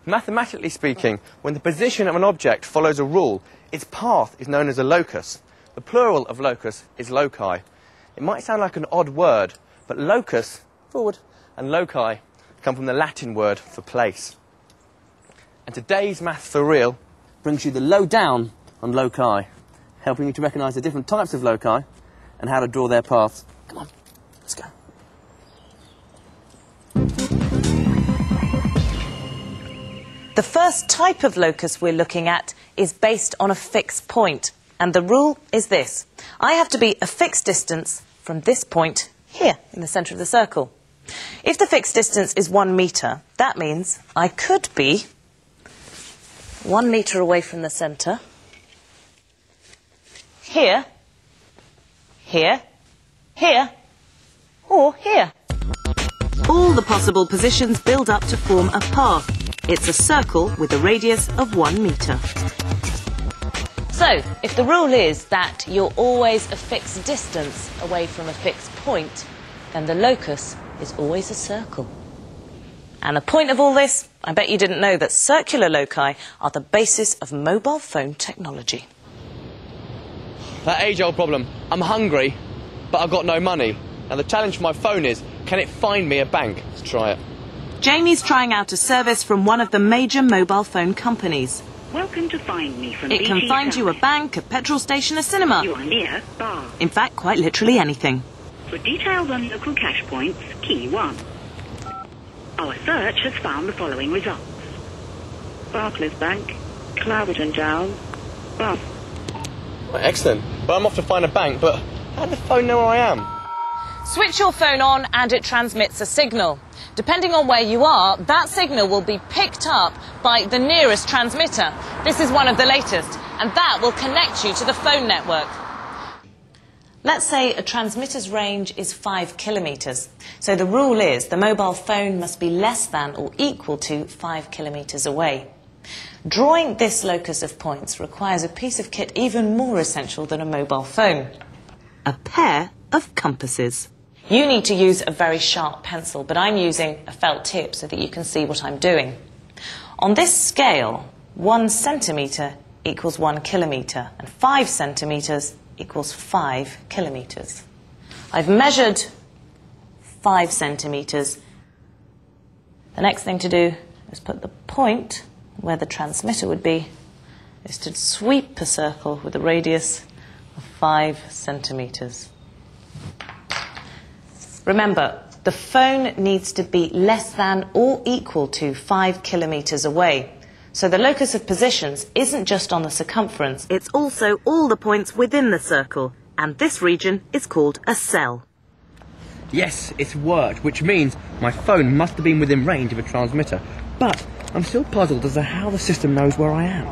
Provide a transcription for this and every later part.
Mathematically speaking, when the position of an object follows a rule, its path is known as a locus. The plural of locus is loci. It might sound like an odd word, but locus, forward, and loci come from the Latin word for place. And today's Maths for Real brings you the lowdown on loci, helping you to recognise the different types of loci and how to draw their paths. Come on, let's go. The first type of locus we're looking at is based on a fixed point. And the rule is this. I have to be a fixed distance from this point here in the centre of the circle. If the fixed distance is 1 metre, that means I could be 1 metre away from the centre, here, here, here, or here. All the possible positions build up to form a path. It's a circle with a radius of 1 metre. So, if the rule is that you're always a fixed distance away from a fixed point, then the locus is always a circle. And the point of all this, I bet you didn't know that circular loci are the basis of mobile phone technology. That age-old problem. I'm hungry, but I've got no money. Now the challenge for my phone is, can it find me a bank? Let's try it. Jamie's trying out a service from one of the major mobile phone companies. Welcome to Find Me from It can find you a bank, a petrol station, a cinema. You are near bar. In fact, quite literally anything. For details on local cash points, key 1. Our search has found the following results. Barclays Bank, Cloverton Down, Bath. Well, excellent. Well, I'm off to find a bank, but how does the phone know where I am? Switch your phone on and it transmits a signal. Depending on where you are, that signal will be picked up by the nearest transmitter. This is one of the latest, and that will connect you to the phone network. Let's say a transmitter's range is 5 kilometres. So the rule is the mobile phone must be less than or equal to 5 kilometres away. Drawing this locus of points requires a piece of kit even more essential than a mobile phone. A pair of compasses. You need to use a very sharp pencil, but I'm using a felt tip so that you can see what I'm doing. On this scale, 1 centimetre equals 1 kilometre, and 5 centimetres equals 5 kilometres. I've measured 5 centimetres. The next thing to do is put the point where the transmitter would be, is to sweep a circle with a radius of 5 centimetres. Remember, the phone needs to be less than or equal to 5 kilometres away. So the locus of positions isn't just on the circumference, it's also all the points within the circle. And this region is called a cell. Yes, it's worked, which means my phone must have been within range of a transmitter. But I'm still puzzled as to how the system knows where I am.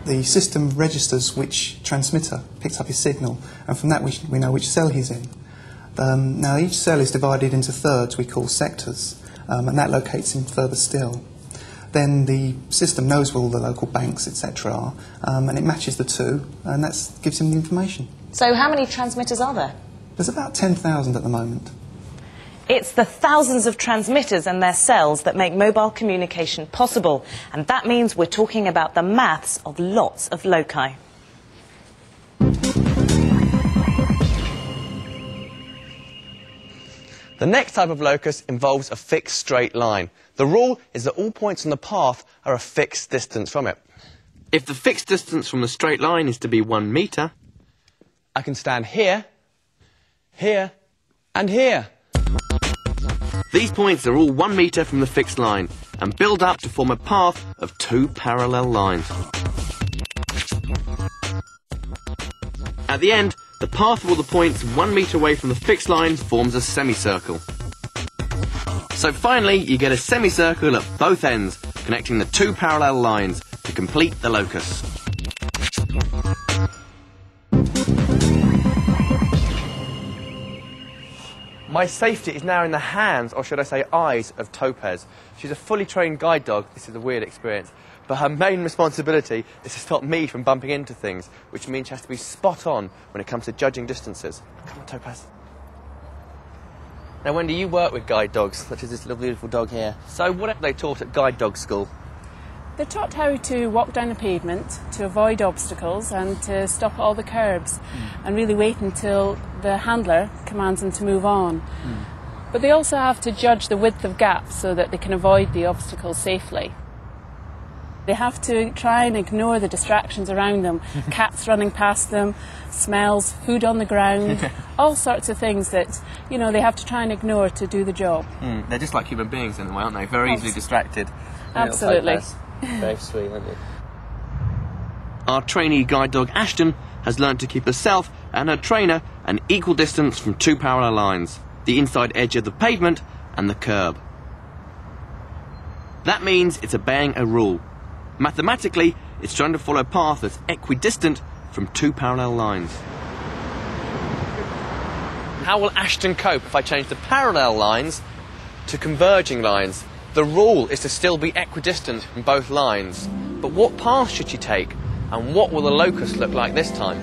The system registers which transmitter picks up his signal, and from that we know which cell he's in. Now each cell is divided into thirds we call sectors, and that locates him further still. Then the system knows where all the local banks, etc. are, and it matches the two, and that gives him the information. So how many transmitters are there? There's about 10,000 at the moment. It's the thousands of transmitters and their cells that make mobile communication possible, and that means we're talking about the maths of lots of loci. The next type of locus involves a fixed straight line. The rule is that all points on the path are a fixed distance from it. If the fixed distance from the straight line is to be 1 metre, I can stand here, here, and here. These points are all 1 metre from the fixed line and build up to form a path of 2 parallel lines. At the end, the path of all the points 1 metre away from the fixed line forms a semicircle. So finally, you get a semicircle at both ends, connecting the 2 parallel lines to complete the locus. My safety is now in the hands, or should I say eyes, of Topaz. She's a fully trained guide dog. This is a weird experience. But her main responsibility is to stop me from bumping into things, which means she has to be spot on when it comes to judging distances. Come on, Topaz. Now, Wendy, you work with guide dogs, such as this little beautiful dog here. So what have they taught at guide dog school? They're taught how to walk down the pavement, to avoid obstacles and to stop at all the curbs and really wait until the handler commands them to move on. But they also have to judge the width of gaps so that they can avoid the obstacles safely. They have to try and ignore the distractions around them. Cats running past them, smells, food on the ground, all sorts of things that, you know, they have to try and ignore to do the job. They're just like human beings in a way, aren't they? Very easily distracted. Absolutely. Very sweet, aren't they? Our trainee guide dog Ashton has learned to keep herself and her trainer an equal distance from two parallel lines, the inside edge of the pavement and the curb. That means it's obeying a rule. Mathematically, it's trying to follow a path that's equidistant from two parallel lines. How will Ashton cope if I change the parallel lines to converging lines? The rule is to still be equidistant from both lines. But what path should she take? And what will the locus look like this time?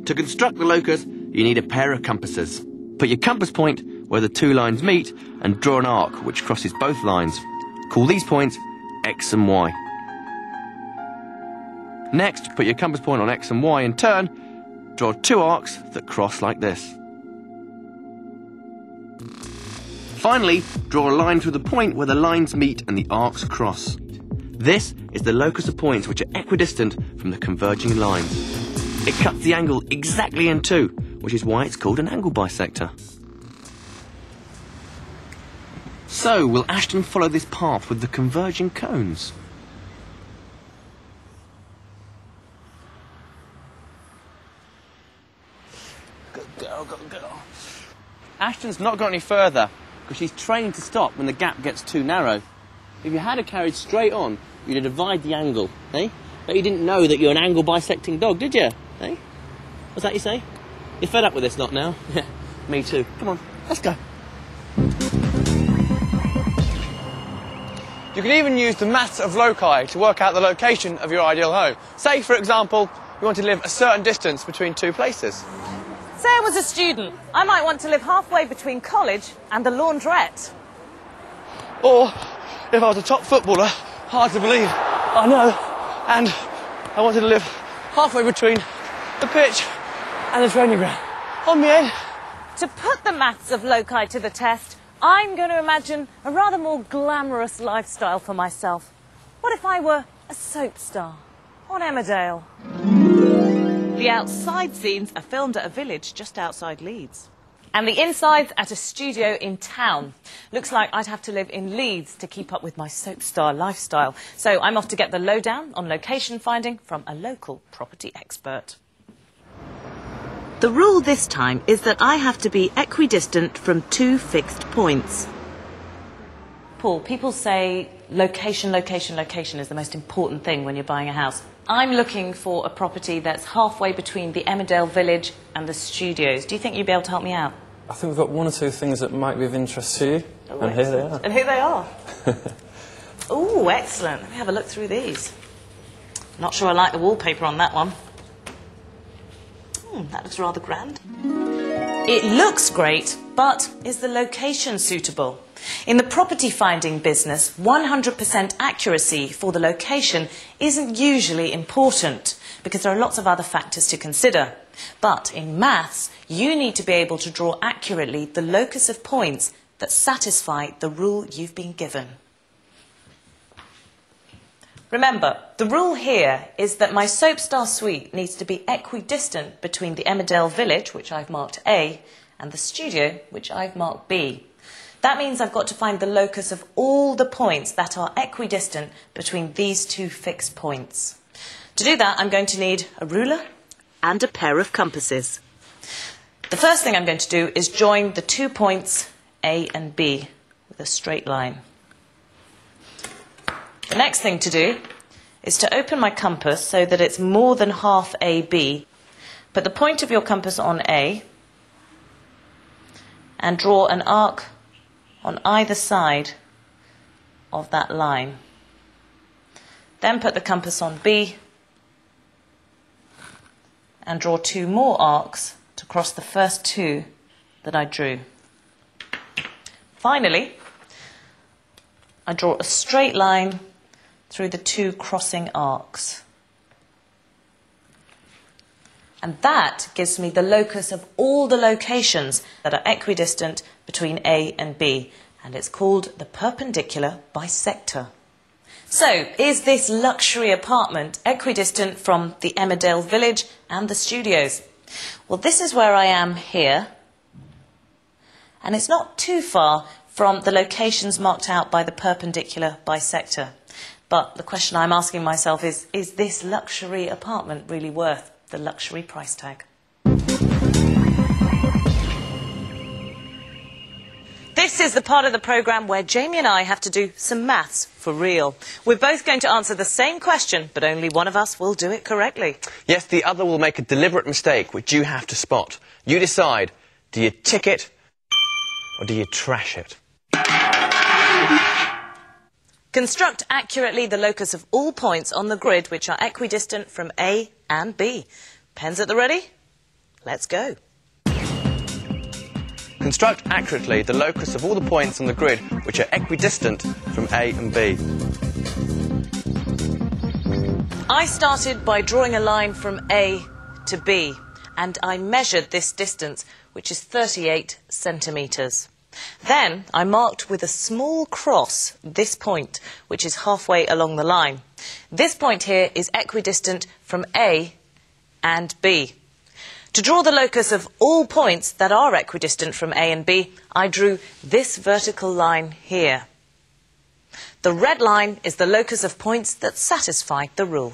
To construct the locus, you need a pair of compasses. Put your compass point where the two lines meet and draw an arc which crosses both lines. Call these points X and Y. Next, put your compass point on X and Y in turn. Draw two arcs that cross like this. Finally, draw a line through the point where the lines meet and the arcs cross. This is the locus of points which are equidistant from the converging lines. It cuts the angle exactly in two, which is why it's called an angle bisector. So, will Ashton follow this path with the converging cones? Good girl, good girl. Ashton's not got any further because she's trained to stop when the gap gets too narrow. If you had her carried straight on, you'd divide the angle, eh? But you didn't know that you're an angle bisecting dog, did you? Eh? What's that you say? You're fed up with this lot now? Yeah, me too. Come on, let's go. You can even use the maths of loci to work out the location of your ideal home. Say, for example, you want to live a certain distance between two places. Say I was a student. I might want to live halfway between college and the laundrette. Or, if I was a top footballer, hard to believe, I know, and I wanted to live halfway between the pitch and the training ground. On me head. To put the maths of loci to the test, I'm going to imagine a rather more glamorous lifestyle for myself. What if I were a soap star on Emmerdale? The outside scenes are filmed at a village just outside Leeds. And the inside's at a studio in town. Looks like I'd have to live in Leeds to keep up with my soap star lifestyle. So I'm off to get the lowdown on location finding from a local property expert. The rule this time is that I have to be equidistant from two fixed points. Paul, people say location, location, location is the most important thing when you're buying a house. I'm looking for a property that's halfway between the Emmerdale village and the studios. Do you think you'd be able to help me out? I think we've got one or two things that might be of interest to you. Oh, and here they are. And here they are. Oh, excellent. Let me have a look through these. Not sure I like the wallpaper on that one. That looks rather grand. It looks great, but is the location suitable? In the property finding business, 100% accuracy for the location isn't usually important because there are lots of other factors to consider. But in maths, you need to be able to draw accurately the locus of points that satisfy the rule you've been given. Remember, the rule here is that my soap star suite needs to be equidistant between the Emmerdale village, which I've marked A, and the studio, which I've marked B. That means I've got to find the locus of all the points that are equidistant between these two fixed points. To do that, I'm going to need a ruler and a pair of compasses. The first thing I'm going to do is join the 2 points A and B with a straight line. The next thing to do is to open my compass so that it's more than half AB. Put the point of your compass on A and draw an arc on either side of that line. Then put the compass on B and draw 2 more arcs to cross the first 2 that I drew. Finally, I draw a straight line through the two crossing arcs. And that gives me the locus of all the locations that are equidistant between A and B, and it's called the perpendicular bisector. So, is this luxury apartment equidistant from the Emmerdale village and the studios? Well, this is where I am here, and it's not too far from the locations marked out by the perpendicular bisector. But the question I'm asking myself is this luxury apartment really worth the luxury price tag? This is the part of the programme where Jamie and I have to do some maths for real. We're both going to answer the same question, but only one of us will do it correctly. Yes, the other will make a deliberate mistake, which you have to spot. You decide, do you tick it or do you trash it? Construct accurately the locus of all points on the grid which are equidistant from A and B. Pens at the ready? Let's go. Construct accurately the locus of all the points on the grid which are equidistant from A and B. I started by drawing a line from A to B, and I measured this distance, which is 38 centimetres. Then I marked with a small cross this point, which is halfway along the line. This point here is equidistant from A and B. To draw the locus of all points that are equidistant from A and B, I drew this vertical line here. The red line is the locus of points that satisfy the rule.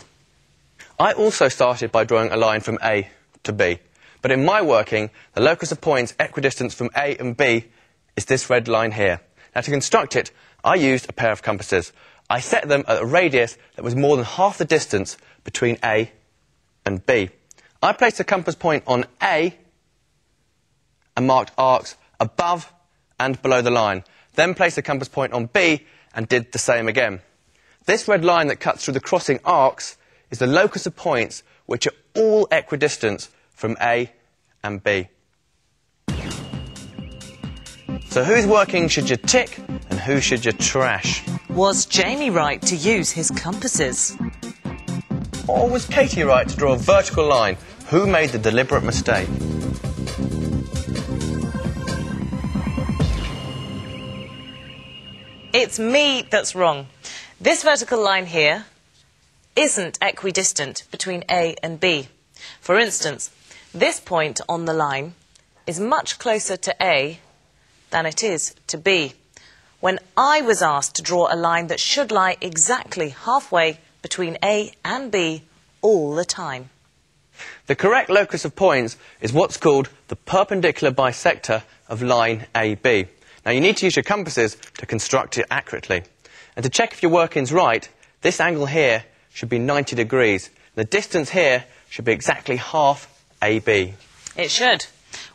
I also started by drawing a line from A to B, but in my working, the locus of points equidistant from A and B is this red line here. Now, to construct it, I used a pair of compasses. I set them at a radius that was more than half the distance between A and B. I placed a compass point on A and marked arcs above and below the line. Then placed a compass point on B and did the same again. This red line that cuts through the crossing arcs is the locus of points which are all equidistant from A and B. So whose working should you tick and who should you trash? Was Jamie right to use his compasses? Or was Katie right to draw a vertical line? Who made the deliberate mistake? It's me that's wrong. This vertical line here isn't equidistant between A and B. For instance, this point on the line is much closer to A than it is to B, when I was asked to draw a line that should lie exactly halfway between A and B all the time. The correct locus of points is what's called the perpendicular bisector of line AB. Now, you need to use your compasses to construct it accurately. And to check if your working's right, this angle here should be 90 degrees. The distance here should be exactly half AB. It should.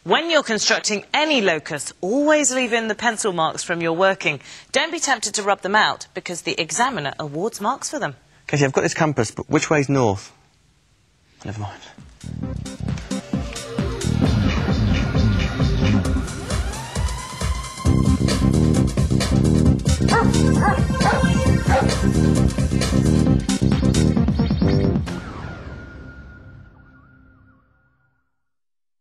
When you're constructing any locus, always leave in the pencil marks from your working. Don't be tempted to rub them out, because the examiner awards marks for them. Katie, I've got this compass, but which way's north? Never mind.